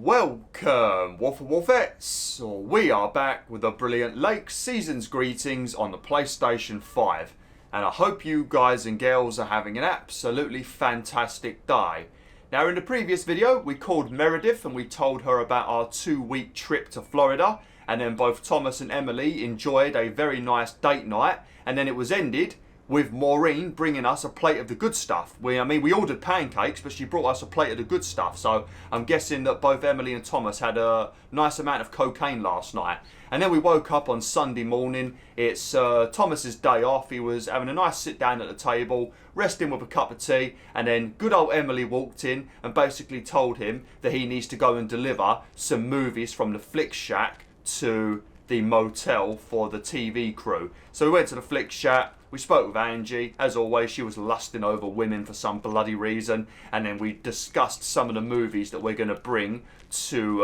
Welcome, WolfTheWolfettes! We are back with a brilliant Lake Seasons greetings on the PlayStation 5. And I hope you guys and girls are having an absolutely fantastic day. Now in the previous video, we called Meredith and we told her about our 2-week trip to Florida. And then both Thomas and Emily enjoyed a very nice date night. And then it was ended with Maureen bringing us a plate of the good stuff. We ordered pancakes, but she brought us a plate of the good stuff. So I'm guessing that both Emily and Thomas had a nice amount of cocaine last night. And then we woke up on Sunday morning. It's Thomas's day off. He was having a nice sit down at the table, resting with a cup of tea. And then good old Emily walked in and basically told him that he needs to go and deliver some movies from the Flick Shack to the motel for the TV crew. So we went to the Flick Shack. We spoke with Angie. As always, she was lusting over women for some bloody reason. And then we discussed some of the movies that we're going to bring to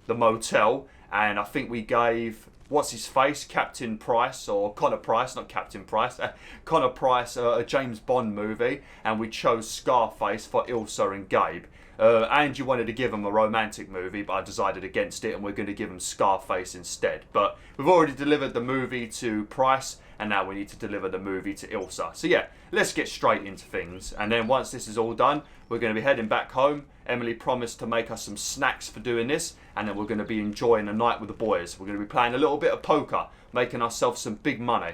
the motel. And I think we gave, what's his face, Captain Price, or Connor Price, not Captain Price, Connor Price, a James Bond movie. And we chose Scarface for Ilsa and Gabe. Angie wanted to give him a romantic movie, but I decided against it, and we're going to give him Scarface instead. But we've already delivered the movie to Price, and now we need to deliver the movie to Ilsa. So yeah, let's get straight into things. And then once this is all done, we're going to be heading back home. Emily promised to make us some snacks for doing this, and then we're going to be enjoying a night with the boys. We're going to be playing a little bit of poker, making ourselves some big money.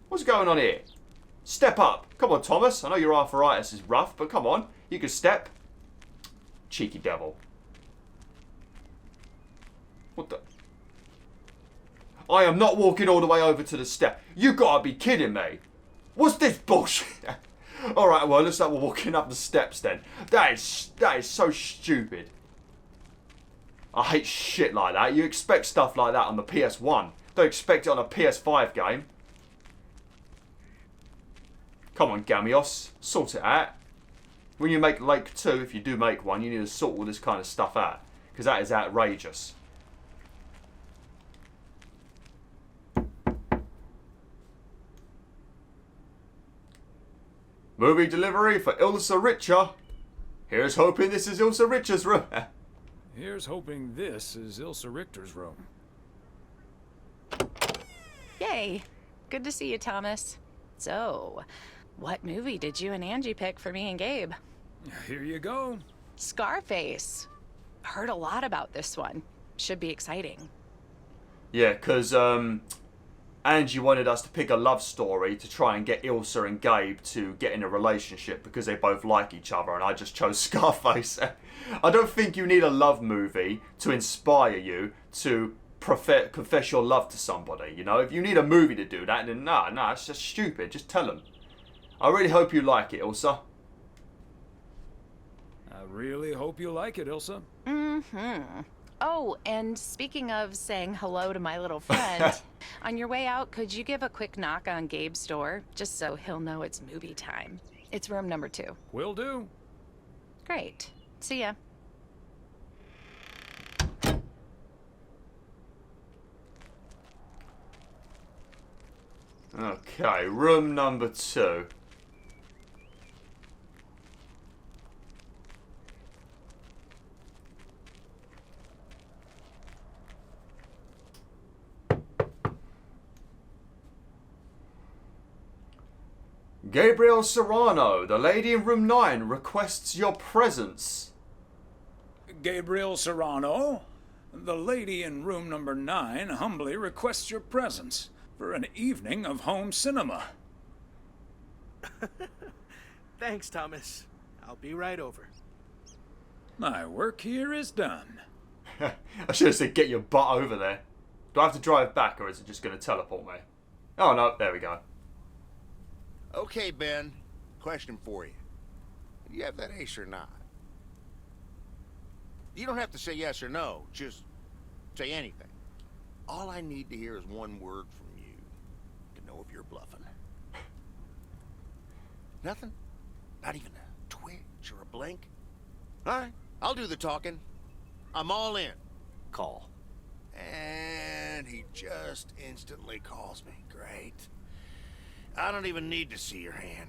What's going on here? Step up. Come on, Thomas. I know your arthritis is rough, but come on. You can step. Cheeky devil. What the? I am not walking all the way over to the step. You gotta be kidding me. What's this bullshit? Alright, well, looks like we're walking up the steps then. That is so stupid. I hate shit like that. You expect stuff like that on the PS1. Don't expect it on a PS5 game. Come on, Gamios. Sort it out. When you make Lake 2, if you do make one, you need to sort all this kind of stuff out. Because that is outrageous. Movie delivery for Ilsa Richer. Here's hoping this is Ilsa Richter's room. Here's hoping this is Ilsa Richter's room. Yay. Good to see you, Thomas. So, what movie did you and Angie pick for me and Gabe? Here you go. Scarface. Heard a lot about this one. Should be exciting. Yeah, because Angie wanted us to pick a love story to try and get Ilsa and Gabe to get in a relationship because they both like each other, and I just chose Scarface. I don't think you need a love movie to inspire you to confess your love to somebody, you know? If you need a movie to do that, then nah, it's just stupid. Just tell them. I really hope you like it, Ilsa. I really hope you like it, Ilsa. Mm-hmm. Oh, and speaking of saying hello to my little friend, on your way out, could you give a quick knock on Gabe's door, just so he'll know it's movie time? It's room number 2. Will do. Great. See ya. Okay, room number 2. Gabriel Serrano, the lady in room 9, requests your presence. Gabriel Serrano, the lady in room number 9 humbly requests your presence for an evening of home cinema. Thanks, Thomas. I'll be right over. My work here is done. I should have said get your butt over there. Do I have to drive back or is it just going to teleport me? Oh no, there we go. Okay, Ben. Question for you. Do you have that ace or not? You don't have to say yes or no. Just say anything. All I need to hear is one word from you to know if you're bluffing. Nothing? Not even a twitch or a blink? All right, I'll do the talking. I'm all in. Call. And he just instantly calls me. Great. I don't even need to see your hand.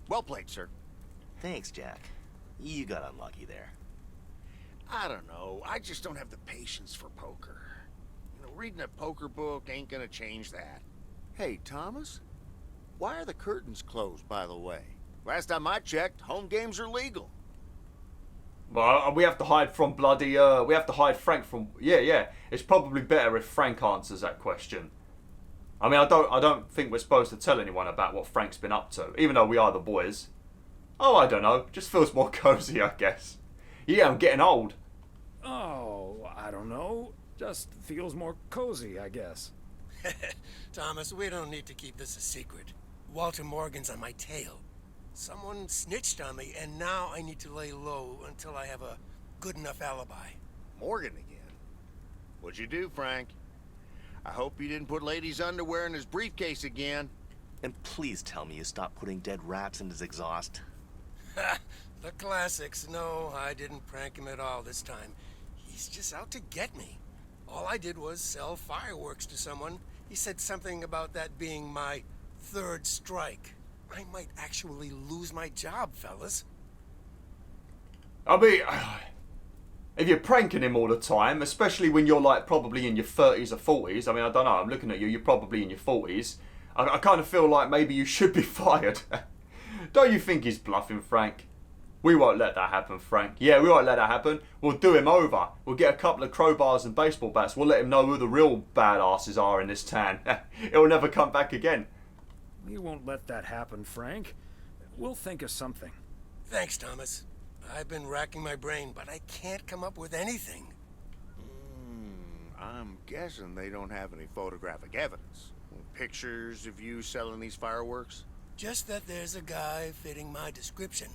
Well played, sir. Thanks, Jack. You got unlucky there. I don't know. I just don't have the patience for poker. You know, reading a poker book ain't gonna change that. Hey, Thomas? Why are the curtains closed, by the way? Last time I checked, home games are legal. Well, we have to hide from bloody, we have to hide Frank from, yeah. It's probably better if Frank answers that question. I mean, I don't think we're supposed to tell anyone about what Frank's been up to, even though we are the boys. Oh, I don't know. Just feels more cozy, I guess. Yeah, I'm getting old. Oh, I don't know. Just feels more cozy, I guess. Thomas, we don't need to keep this a secret. Walter Morgan's on my tail. Someone snitched on me, and now I need to lay low until I have a good enough alibi. Morgan again? What'd you do, Frank? I hope you didn't put ladies' underwear in his briefcase again. And please tell me you stopped putting dead rats in his exhaust. Ha! The classics. No, I didn't prank him at all this time. He's just out to get me. All I did was sell fireworks to someone. He said something about that being my third strike. I might actually lose my job, fellas. I mean, if you're pranking him all the time, especially when you're like probably in your 30s or 40s, I mean, I don't know, I'm looking at you, you're probably in your 40s. I kind of feel like maybe you should be fired. Don't you think he's bluffing, Frank? We won't let that happen, Frank. Yeah, we won't let that happen. We'll do him over. We'll get a couple of crowbars and baseball bats. We'll let him know who the real badasses are in this town. He'll never come back again. We won't let that happen, Frank. We'll think of something. Thanks, Thomas. I've been racking my brain, but I can't come up with anything. I'm guessing they don't have any photographic evidence. Pictures of you selling these fireworks? Just that there's a guy fitting my description.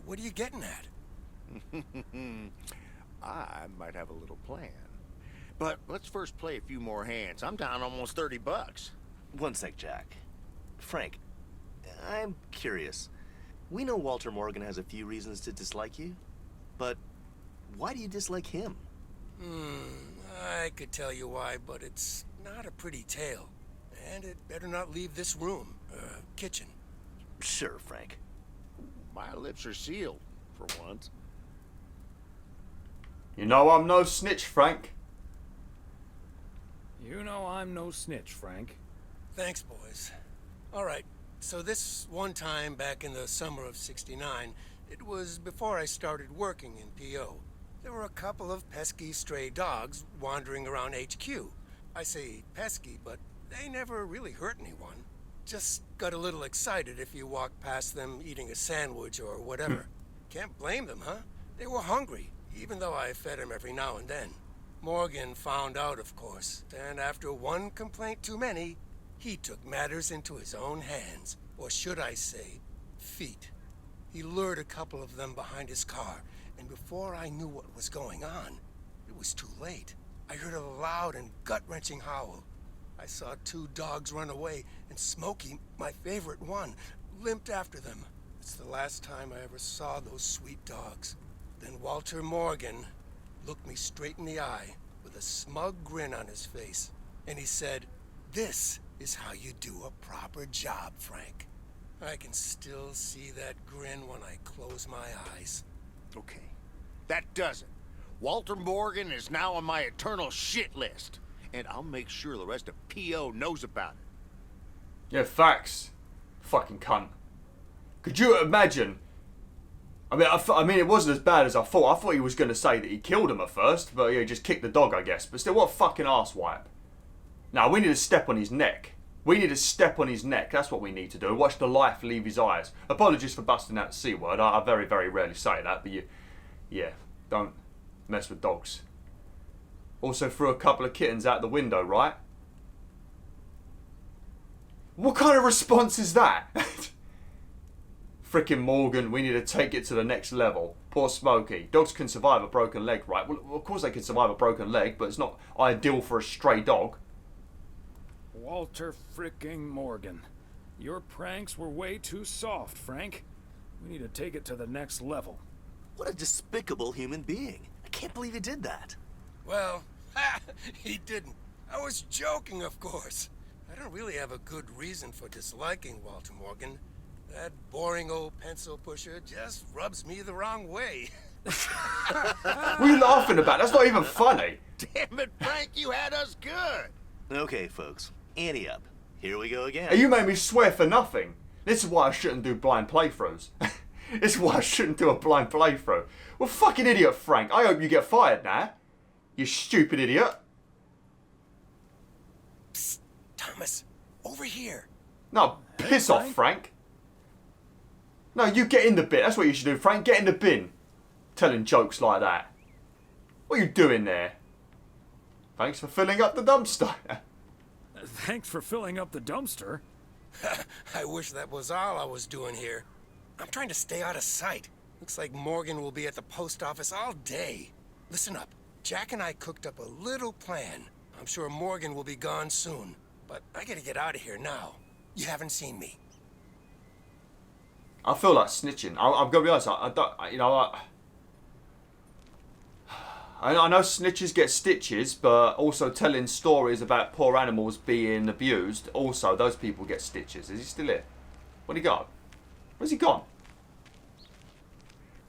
What are you getting at? I might have a little plan. But let's first play a few more hands. I'm down almost $30. One sec, Jack. Frank, I'm curious. We know Walter Morgan has a few reasons to dislike you, but why do you dislike him? I could tell you why, but it's not a pretty tale. And it better not leave this room, kitchen. Sure, Frank. My lips are sealed, for once. You know I'm no snitch, Frank. You know I'm no snitch, Frank. Thanks, boys. All right, so this one time back in the summer of '69, it was before I started working in PO. There were a couple of pesky stray dogs wandering around HQ. I say pesky, but they never really hurt anyone. Just got a little excited if you walk past them eating a sandwich or whatever. Can't blame them, huh? They were hungry, even though I fed them every now and then. Morgan found out, of course, and after one complaint too many, he took matters into his own hands, or should I say, feet. He lured a couple of them behind his car, and before I knew what was going on, it was too late. I heard a loud and gut-wrenching howl. I saw two dogs run away, and Smokey, my favorite one, limped after them. It's the last time I ever saw those sweet dogs. Then Walter Morgan looked me straight in the eye with a smug grin on his face, and he said, "This is how you do a proper job, Frank." I can still see that grin when I close my eyes. Okay, that does it. Walter Morgan is now on my eternal shit list. And I'll make sure the rest of PO knows about it. Yeah, facts. Fucking cunt. Could you imagine? I mean, it wasn't as bad as I thought. I thought he was going to say that he killed him at first, but yeah, he just kicked the dog, I guess. But still, what a fucking arsewipe. Now, we need to step on his neck. We need to step on his neck. That's what we need to do. Watch the life leave his eyes. Apologies for busting out the C word. I very, very rarely say that, but yeah, don't mess with dogs. Also threw a couple of kittens out the window, right? What kind of response is that? Frickin' Morgan, we need to take it to the next level. Poor Smokey. Dogs can survive a broken leg, right? Well, of course they can survive a broken leg, but it's not ideal for a stray dog. Walter fricking Morgan. Your pranks were way too soft, Frank. We need to take it to the next level. What a despicable human being. I can't believe he did that. Well, he didn't. I was joking, of course. I don't really have a good reason for disliking Walter Morgan. That boring old pencil pusher just rubs me the wrong way. What are you laughing about? That's not even funny. Damn it, Frank, you had us good. Okay, folks. Ante up. Here we go again. Hey, you made me swear for nothing. This is why I shouldn't do blind playthroughs. This is why I shouldn't do a blind playthrough. Well, fucking idiot, Frank. I hope you get fired now. You stupid idiot. Psst, Thomas, over here. No, piss off, Frank. No, you get in the bin. That's what you should do, Frank. Get in the bin. Telling jokes like that. What are you doing there? Thanks for filling up the dumpster. Thanks for filling up the dumpster. I wish that was all I was doing here. I'm trying to stay out of sight. Looks like Morgan will be at the post office all day. Listen up. Jack and I cooked up a little plan. I'm sure Morgan will be gone soon, but I gotta get out of here now. You haven't seen me. I feel like snitching. I'm gonna be honest. I don't. You know. I know snitches get stitches, but also telling stories about poor animals being abused, also those people get stitches. Is he still here? Where'd he go? Where's he gone?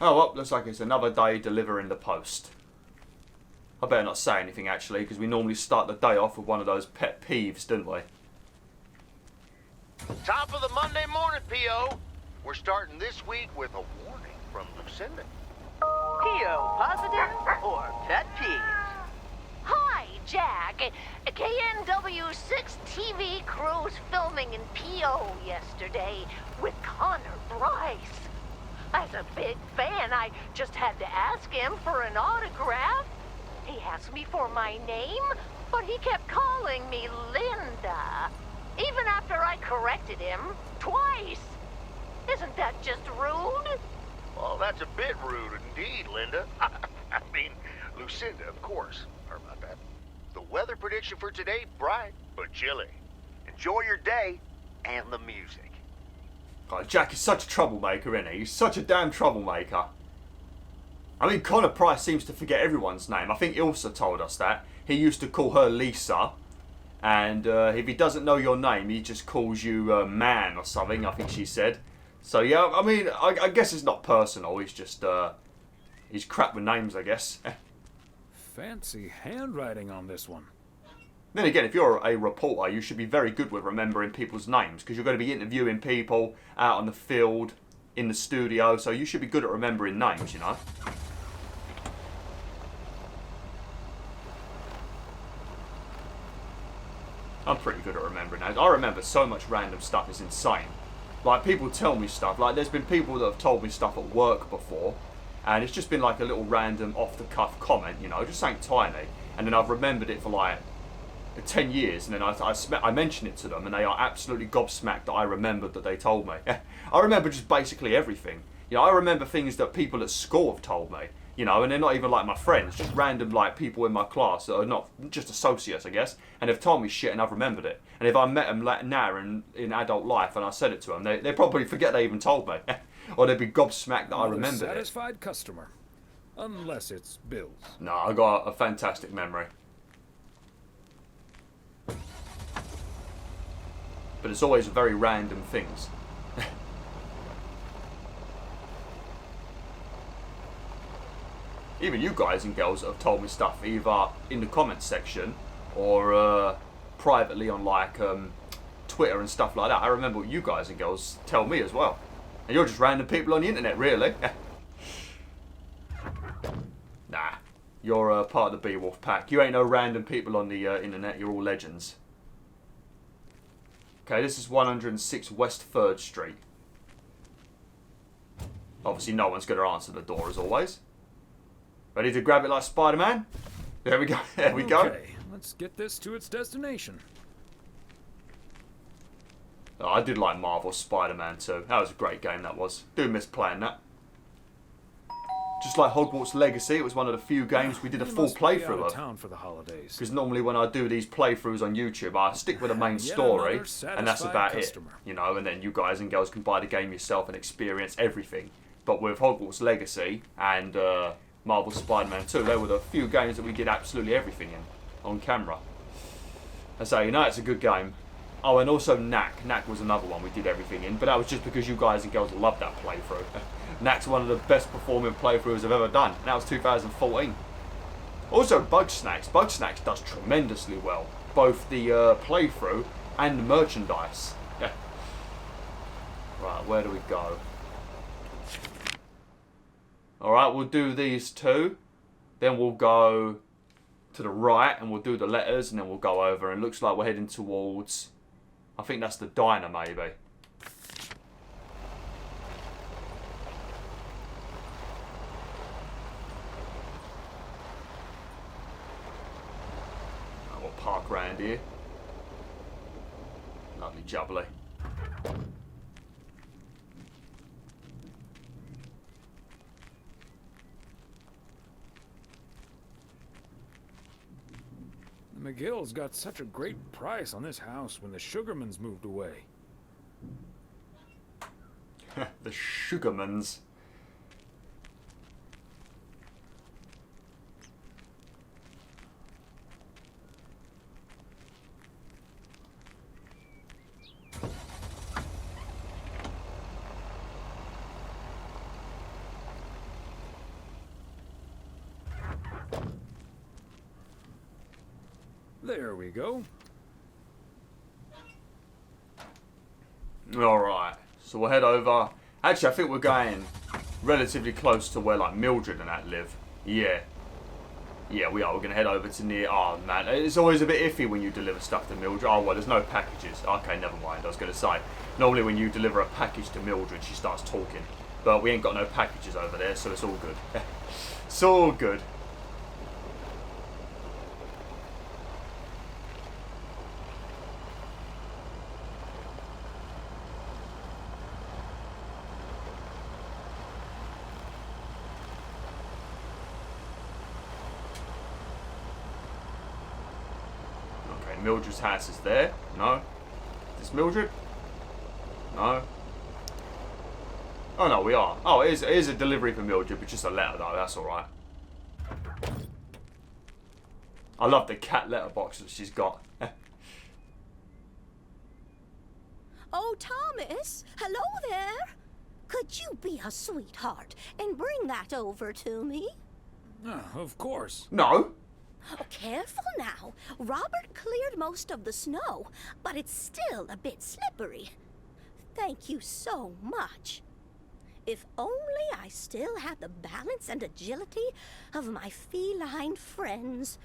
Oh, well, looks like it's another day delivering the post. I better not say anything, actually, because we normally start the day off with one of those pet peeves, don't we? Top of the Monday morning, P.O. We're starting this week with a warning from Lucinda. P.O. positive or pet peeves? Hi, Jack. KNW6 TV crew's filming in P.O. yesterday with Connor Bryce. As a big fan, I just had to ask him for an autograph. He asked me for my name, but he kept calling me Linda. Even after I corrected him twice. Isn't that just rude? Well, that's a bit rude indeed, Linda. I mean, Lucinda, of course. Sorry about that. The weather prediction for today, bright but chilly. Enjoy your day and the music. God, Jack is such a troublemaker, isn't he? He's such a damn troublemaker. I mean, Connor Price seems to forget everyone's name. I think Ilsa told us that. He used to call her Lisa. And if he doesn't know your name, he just calls you man or something, I think she said. So, yeah, I mean, I guess it's not personal. He's just, he's crap with names, I guess. Fancy handwriting on this one. Then again, if you're a reporter, you should be very good with remembering people's names, because you're going to be interviewing people out on the field, in the studio, so you should be good at remembering names, you know. I'm pretty good at remembering names. I remember so much random stuff, it's insane. Like, people tell me stuff. Like, there's been people that have told me stuff at work before, and it's just been like a little random off-the-cuff comment, you know, just something tiny. And then I've remembered it for like 10 years, and then I mention it to them, and they are absolutely gobsmacked that I remembered that they told me. I remember just basically everything. You know, I remember things that people at school have told me, you know, and they're not even like my friends, just random like people in my class that are not just associates, I guess, and they've told me shit and I've remembered it. And if I met them now in adult life and I said it to them, they probably forget they even told me. Or they'd be gobsmacked that I remembered it. Satisfied customer. Unless it's bills. No, I got a fantastic memory. But it's always very random things. Even you guys and girls have told me stuff either in the comments section or privately on like Twitter and stuff like that. I remember what you guys and girls tell me as well. And you're just random people on the internet, really. Nah, you're part of the BwolfTheWolf pack. You ain't no random people on the internet, you're all legends. Okay, this is 106 West 3rd Street. Obviously no one's going to answer the door as always. Ready to grab it like Spider-Man? There we go, there we go. Okay, let's get this to its destination. Oh, I did like Marvel's Spider-Man too. That was a great game, that was. Do miss playing that. Just like Hogwarts Legacy, it was one of the few games we did a full playthrough of. Town for the holidays. Because normally when I do these playthroughs on YouTube, I stick with the main story, and that's about it. You know, and then you guys and girls can buy the game yourself and experience everything. But with Hogwarts Legacy and Marvel's Spider-Man 2, they were the few games that we did absolutely everything in on camera. I say, you know, it's a good game. Oh, and also Knack. Knack was another one we did everything in, but that was just because you guys and girls loved that playthrough. And that's one of the best performing playthroughs I've ever done. And that was 2014. Also, Bugsnax. Bugsnax does tremendously well. Both the playthrough and the merchandise. Yeah. Right, where do we go? Alright, we'll do these two. Then we'll go to the right and we'll do the letters and then we'll go over. And it looks like we're heading towards... I think that's the diner, maybe. We'll park round here. Lovely jubbly. The McGills got such a great price on this house when the Sugarmans moved away. The Sugarmans. There we go. Alright, so we'll head over. Actually, I think we're going relatively close to where like Mildred and that live. Yeah. Yeah, we are. We're going to head over to near... Oh, man. It's always a bit iffy when you deliver stuff to Mildred. Oh, well, there's no packages. Okay, never mind. I was going to say, normally when you deliver a package to Mildred, she starts talking. But we ain't got no packages over there, so it's all good. It's all good. Mildred's house is there. No. Is this Mildred? No. Oh no, we are. Oh, it is a delivery for Mildred, but just a letter though. That's alright. I love the cat letterbox that she's got. Oh, Thomas. Hello there. Could you be a sweetheart and bring that over to me? Of course. No. Oh, careful now. Robert cleared most of the snow, but it's still a bit slippery. Thank you so much. If only I still had the balance and agility of my feline friends.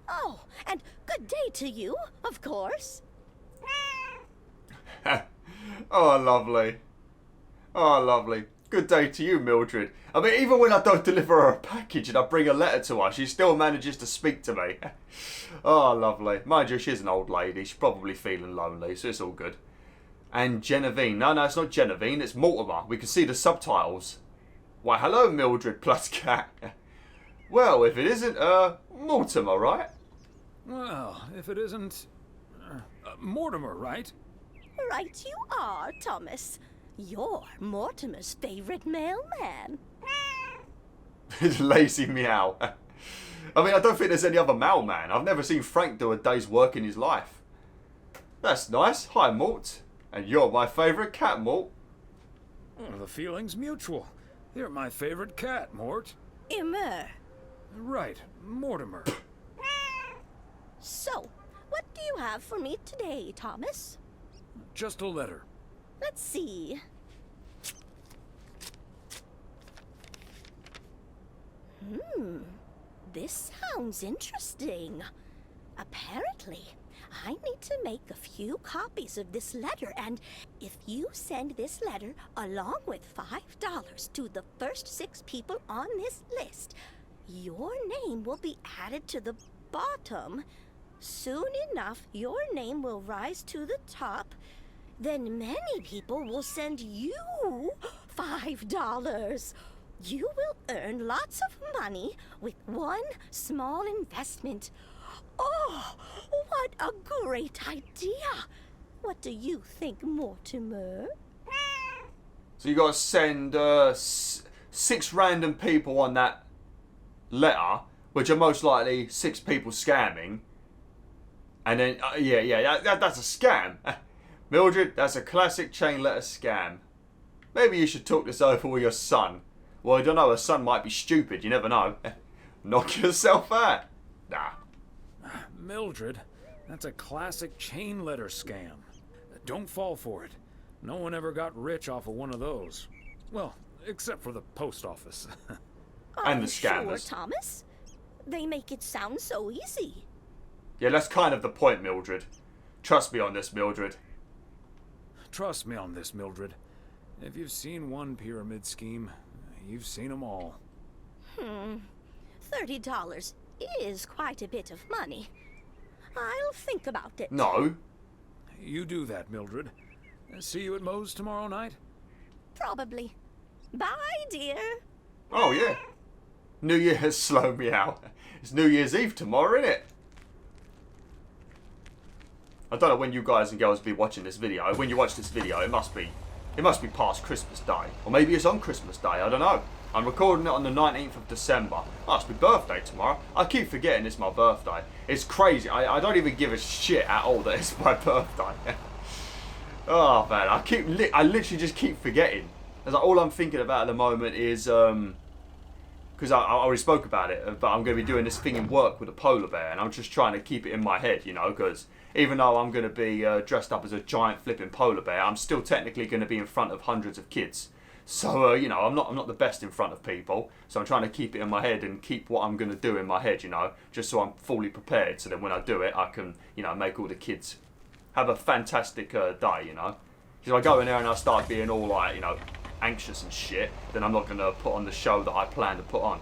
Oh, and good day to you, of course. Oh, lovely. Oh, lovely. Good day to you, Mildred. I mean, even when I don't deliver her a package and I bring a letter to her, she still manages to speak to me. Oh, lovely. Mind you, she's an old lady. She's probably feeling lonely, so it's all good. And Genevieve. No, it's not Genevieve. It's Mortimer. We can see the subtitles. Why, hello, Mildred plus cat. Well, if it isn't, Mortimer, right? Well, if it isn't... Mortimer, right? Right you are, Thomas. You're Mortimer's favorite mailman. Lazy meow. I mean, I don't think there's any other mailman. I've never seen Frank do a day's work in his life. That's nice. Hi, Mort. And you're my favourite cat, Mort. Oh, the feeling's mutual. You're my favorite cat, Mort. Immer. Right, Mortimer. So, what do you have for me today, Thomas? Just a letter. Let's see. This sounds interesting. Apparently, I need to make a few copies of this letter, and if you send this letter along with $5 to the first 6 people on this list, your name will be added to the bottom. Soon enough, your name will rise to the top. Then many people will send you $5. You will earn lots of money with one small investment. Oh, what a great idea! What do you think, Mortimer? So you got to send 6 random people on that letter, which are most likely 6 people scamming. And then, that's a scam. Mildred, that's a classic chain letter scam. Maybe you should talk this over with your son. Well, I don't know, her son might be stupid, you never know. Knock yourself out. Nah. Mildred, that's a classic chain letter scam. Don't fall for it. No one ever got rich off of one of those. Well, except for the post office. And the scammers. Sure, Thomas. They make it sound so easy. Yeah, that's kind of the point, Mildred. Trust me on this, Mildred. Trust me on this, Mildred. If you've seen one pyramid scheme, you've seen them all. $30 is quite a bit of money. I'll think about it. No. You do that, Mildred. See you at Moe's tomorrow night? Probably. Bye, dear. Oh, yeah. New Year has slowed me out. It's New Year's Eve tomorrow, isn't it? I don't know when you guys and girls will be watching this video. When you watch this video, it must be past Christmas Day. Or maybe it's on Christmas Day, I don't know. I'm recording it on the 19th of December. Oh, it's my birthday tomorrow. I keep forgetting it's my birthday. It's crazy. I don't even give a shit at all that it's my birthday. Oh, man. I literally just keep forgetting. It's like all I'm thinking about at the moment is... because I already spoke about it, but I'm going to be doing this thing in work with a polar bear, and I'm just trying to keep it in my head, you know, because even though I'm going to be dressed up as a giant flipping polar bear, I'm still technically going to be in front of hundreds of kids. So, you know, I'm not the best in front of people, so I'm trying to keep it in my head and keep what I'm going to do in my head, you know, just so I'm fully prepared, so that when I do it, I can, you know, make all the kids have a fantastic day, you know. Because if I go in there and I start being all like, you know, anxious and shit, then I'm not going to put on the show that I plan to put on.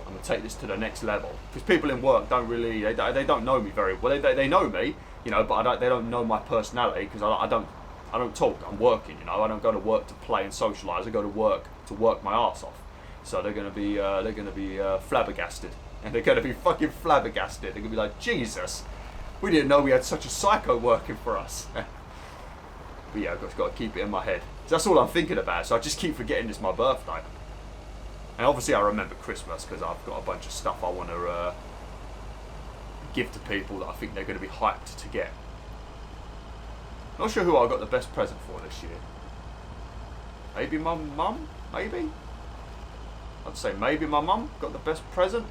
I'm going to take this to the next level. Because people in work don't really, they don't know me very well. They know me, you know, but they don't know my personality because I don't talk. I'm working, you know. I don't go to work to play and socialise. I go to work my arse off. So they're going to be flabbergasted. And they're going to be fucking flabbergasted. They're going to be like, Jesus, we didn't know we had such a psycho working for us. But yeah, I've got to keep it in my head. That's all I'm thinking about, so I just keep forgetting it's my birthday. And obviously I remember Christmas because I've got a bunch of stuff I want to give to people that I think they're going to be hyped to get. Not sure who I got the best present for this year. Maybe my mum? Maybe? I'd say maybe my mum got the best present.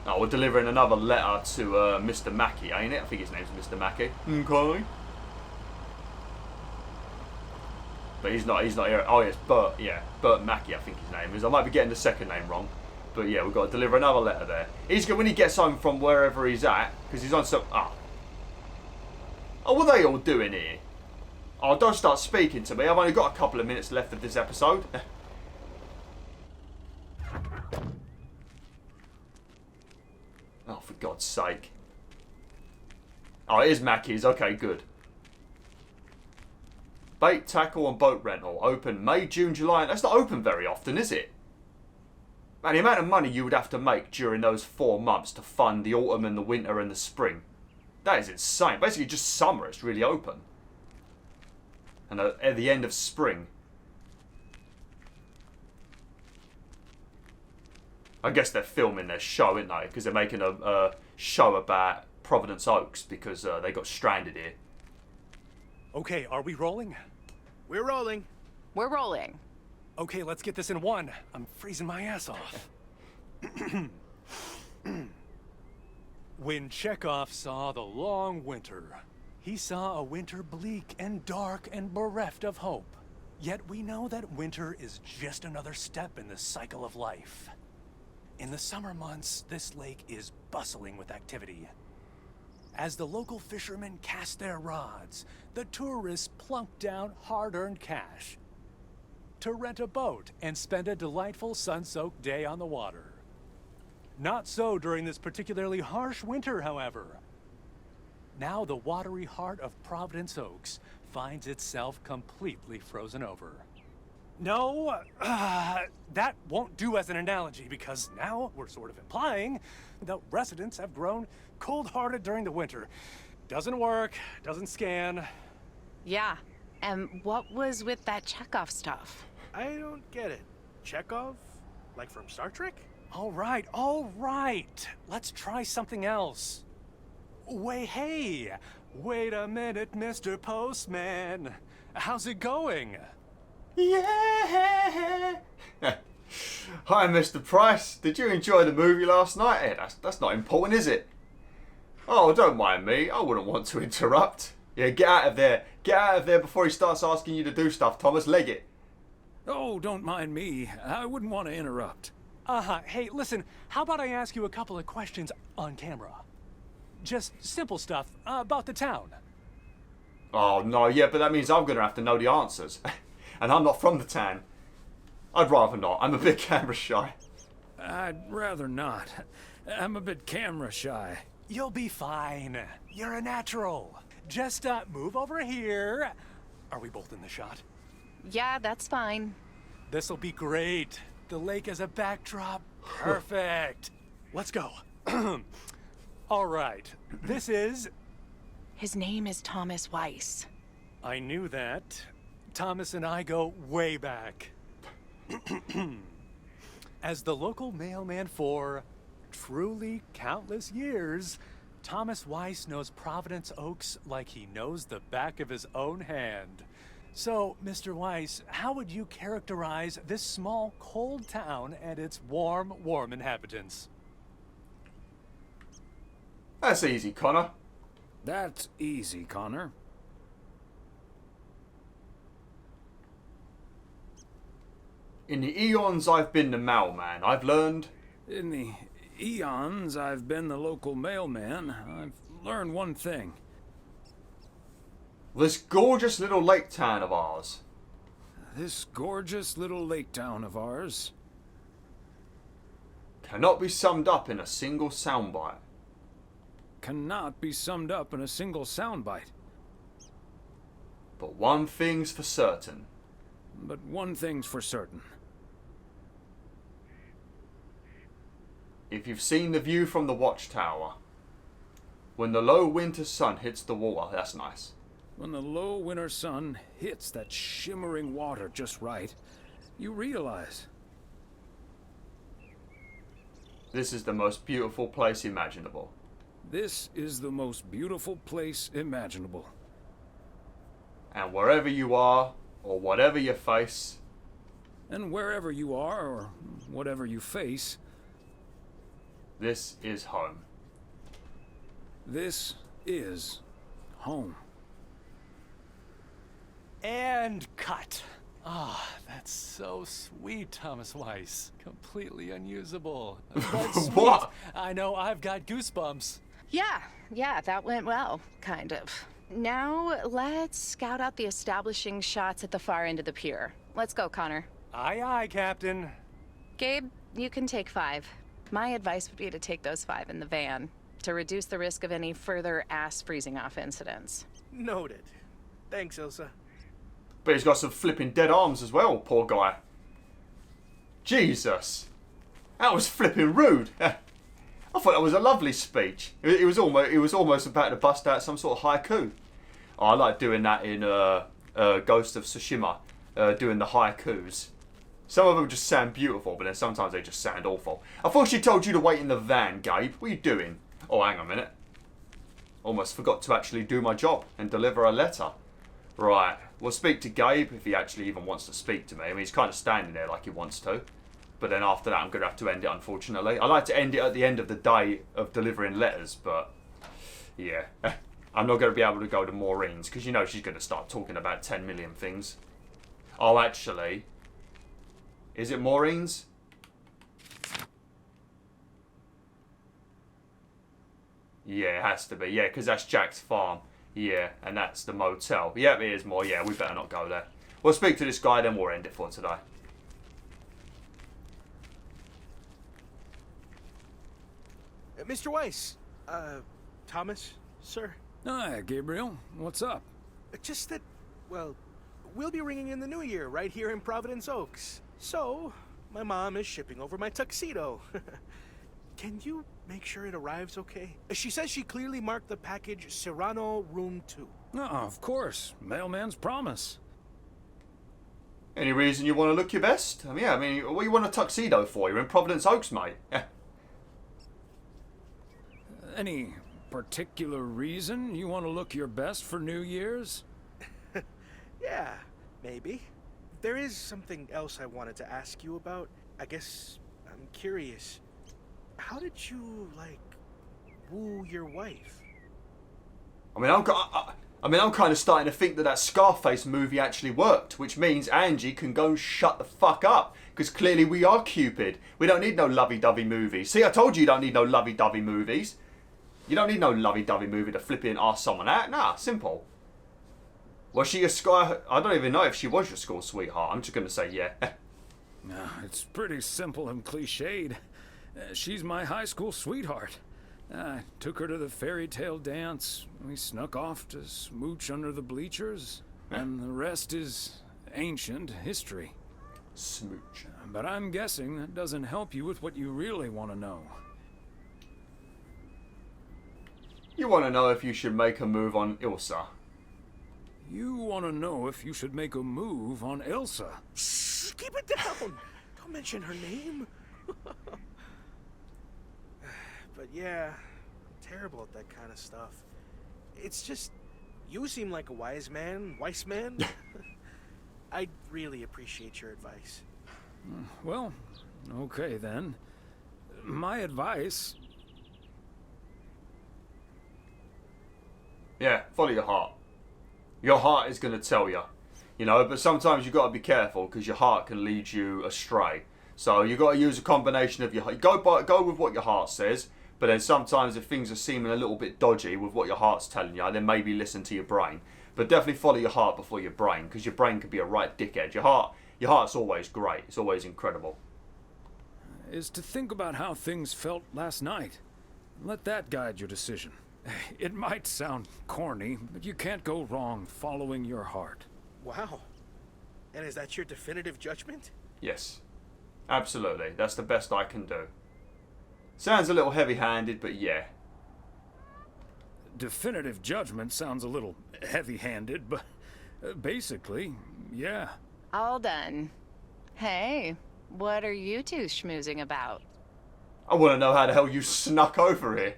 Oh, we're delivering another letter to Mr. Mackey, ain't it? I think his name's Mr. Mackey. Okay. But he's not here. Oh, yes, Bert. Yeah, Bert Mackey, I think his name is. I might be getting the second name wrong. But yeah, we've got to deliver another letter there. He's good when he gets home from wherever he's at, because he's on some... Oh, what are they all doing here? Oh, don't start speaking to me. I've only got a couple of minutes left of this episode. Oh, for God's sake. Oh, it is Mackey's. Okay, good. Bait, tackle and boat rental. Open May, June, July. That's not open very often, is it? Man, the amount of money you would have to make during those 4 months to fund the autumn and the winter and the spring. That is insane. Basically, just summer it's really open. And at the end of spring. I guess they're filming their show, aren't they? Because they're making a show about Providence Oaks because they got stranded here. Okay, are we rolling? We're rolling. We're rolling. Okay, let's get this in one. I'm freezing my ass off. When Chekhov saw the long winter, he saw a winter bleak and dark and bereft of hope. Yet we know that winter is just another step in the cycle of life. In the summer months, this lake is bustling with activity. As the local fishermen cast their rods, the tourists plunk down hard-earned cash to rent a boat and spend a delightful sun-soaked day on the water. Not so during this particularly harsh winter, however. Now the watery heart of Providence Oaks finds itself completely frozen over. No, that won't do as an analogy, because now we're sort of implying the residents have grown cold-hearted during the winter. Doesn't work, doesn't scan. Yeah, and what was with that Chekhov stuff? I don't get it. Chekhov? Like from Star Trek? All right. Let's try something else. Wait, hey, Wait a minute, Mr. Postman. How's it going? Yeah. Hi, Mr. Price. Did you enjoy the movie last night? Hey, that's not important, is it? Oh, don't mind me. I wouldn't want to interrupt. Yeah, get out of there. Get out of there before he starts asking you to do stuff, Thomas. Leg it. Oh, don't mind me. I wouldn't want to interrupt. Hey, listen, how about I ask you a couple of questions on camera? Just simple stuff about the town. Oh, no, yeah, but that means I'm going to have to know the answers. And I'm not from the town. I'd rather not. I'm a bit camera shy. I'd rather not. I'm a bit camera shy. You'll be fine. You're a natural. Just move over here. Are we both in the shot? Yeah, that's fine. This'll be great. The lake as a backdrop. Perfect. Let's go. All right. This is... His name is Thomas Weiss. I knew that. Thomas and I go way back. As the local mailman for truly countless years, Thomas Weiss knows Providence Oaks like he knows the back of his own hand. So, Mr. Weiss, how would you characterize this small, cold town and its warm, warm inhabitants? That's easy, Connor. That's easy, Connor. In the eons I've been the mailman, I've learned... In the eons I've been the local mailman, I've learned one thing. This gorgeous little lake town of ours. This gorgeous little lake town of ours Cannot be summed up in a single soundbite. cannot be summed up in a single soundbite. But one thing's for certain. But one thing's for certain. If you've seen the view from the watchtower, when the low winter sun hits the water, that's nice. When the low winter sun hits that shimmering water just right, you realize this is the most beautiful place imaginable. this is the most beautiful place imaginable. And wherever you are, or whatever you face, And wherever you are, or whatever you face, this is home. this is home. And cut. Ah, that's so sweet, Thomas Weiss. Completely unusable. But sweet. What? I know, I've got goosebumps. Yeah, that went well, kind of. Now, let's scout out the establishing shots at the far end of the pier. Let's go, Connor. Aye, aye, Captain. Gabe, you can take 5. My advice would be to take those 5 in the van, to reduce the risk of any further ass freezing off incidents. Noted. Thanks, Ilsa. But he's got some flipping dead arms as well, poor guy. Jesus. That was flipping rude. I thought that was a lovely speech. It was almost about to bust out some sort of haiku. Oh, I like doing that in Ghost of Tsushima, doing the haikus. Some of them just sound beautiful, but then sometimes they just sound awful. I thought she told you to wait in the van, Gabe. What are you doing? Oh, hang on a minute. Almost forgot to actually do my job and deliver a letter. Right, we'll speak to Gabe if he actually even wants to speak to me. I mean, he's kind of standing there like he wants to. But then after that, I'm going to have to end it, unfortunately. I like to end it at the end of the day of delivering letters, but yeah. I'm not going to be able to go to Maureen's, because you know she's going to start talking about 10 million things. Oh, actually, is it Maureen's? Yeah, it has to be. Yeah, because that's Jack's farm. Yeah, and that's the motel. Yep, it is more. Yeah, we better not go there. We'll speak to this guy, then we'll end it for today. Mr. Weiss. Thomas, sir. Hi, Gabriel. What's up? Just that, well, we'll be ringing in the new year right here in Providence Oaks. So, my mom is shipping over my tuxedo. Can you make sure it arrives okay? She says she clearly marked the package Serrano Room 2. Oh, of course. Mailman's promise. Any reason you want to look your best? I mean, what do you want a tuxedo for? You're in Providence Oaks, mate. Any particular reason you want to look your best for New Year's? Yeah, maybe. There is something else I wanted to ask you about. I guess I'm curious. How did you, like, woo your wife? I mean, I'm kind of starting to think that Scarface movie actually worked, which means Angie can go and shut the fuck up, because clearly we are Cupid. We don't need no lovey-dovey movies. See, I told you don't need no lovey-dovey movies. You don't need no lovey-dovey movie to flip in and ask someone out. Nah, simple. Was she a Sky? I don't even know if she was your school sweetheart. I'm just going to say yeah. No, it's pretty simple and cliched. She's my high school sweetheart. I took her to the fairy tale dance. We snuck off to smooch under the bleachers. And the rest is ancient history. Smooch. But I'm guessing that doesn't help you with what you really want to know. You want to know if you should make a move on Ilsa. You want to know if you should make a move on Ilsa. Shh, keep it down. Don't mention her name. But yeah, I'm terrible at that kind of stuff. It's just, you seem like a Weiss man. I'd really appreciate your advice. Well, okay then. My advice... Yeah, follow your heart. Your heart is going to tell you. You know, but sometimes you've got to be careful because your heart can lead you astray. So you've got to use a combination of your heart. Go with what your heart says, but then sometimes if things are seeming a little bit dodgy with what your heart's telling you, then maybe listen to your brain. But definitely follow your heart before your brain, because your brain could be a right dickhead. Your heart's always great. It's always incredible. Is to think about how things felt last night. Let that guide your decision. It might sound corny, but you can't go wrong following your heart. Wow. And is that your definitive judgment? Yes. Absolutely. That's the best I can do. Sounds a little heavy-handed, but yeah. Definitive judgment sounds a little heavy-handed, but basically, yeah. All done. Hey, what are you two schmoozing about? I want to know how the hell you snuck over here.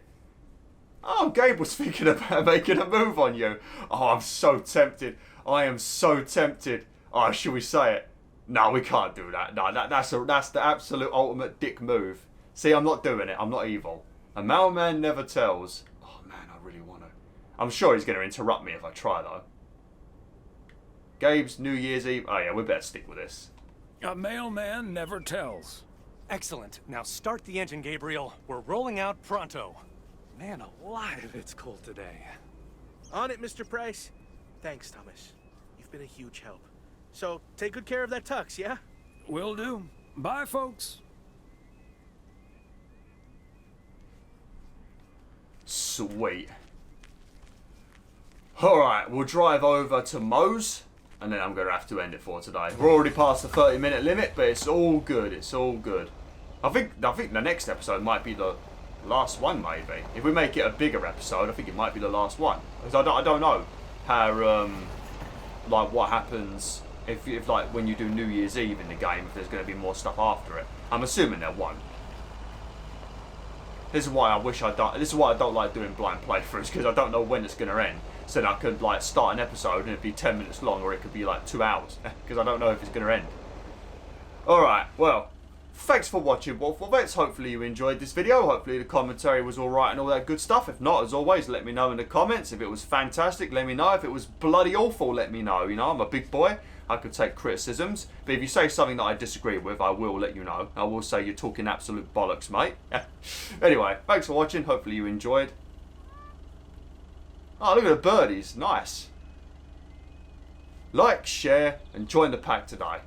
Oh, Gabe was thinking about making a move on you. Oh, I'm so tempted. I am so tempted. Oh, should we say it? No, we can't do that. No, that's the absolute ultimate dick move. See, I'm not doing it. I'm not evil. A mailman never tells. Oh, man, I really want to. I'm sure he's going to interrupt me if I try, though. Gabe's New Year's Eve. Oh, yeah, we better stick with this. A mailman never tells. Excellent. Now start the engine, Gabriel. We're rolling out pronto. Man alive, it's cold today. On it, Mr. Price. Thanks, Thomas. You've been a huge help. So, take good care of that tux, yeah? Will do. Bye, folks. Sweet. Alright, we'll drive over to Moe's, and then I'm going to have to end it for today. We're already past the 30-minute limit, but it's all good. It's all good. I think the next episode might be the last one, maybe. If we make it a bigger episode, I think it might be the last one. Because I don't know how, like, what happens if like, when you do New Year's Eve in the game, if there's going to be more stuff after it. I'm assuming there won't. This is why I don't like doing blind playthroughs, because I don't know when it's going to end. So that I could, like, start an episode and it'd be 10 minutes long, or it could be, like, 2 hours, because I don't know if it's going to end. Alright, well, thanks for watching, BwolfTheWolf. Hopefully you enjoyed this video. Hopefully the commentary was alright and all that good stuff. If not, as always, let me know in the comments. If it was fantastic, let me know. If it was bloody awful, let me know. You know, I'm a big boy. I could take criticisms. But if you say something that I disagree with, I will let you know. I will say you're talking absolute bollocks, mate. Anyway, thanks for watching. Hopefully you enjoyed. Oh, look at the birdies. Nice. Like, share, and join the pack today.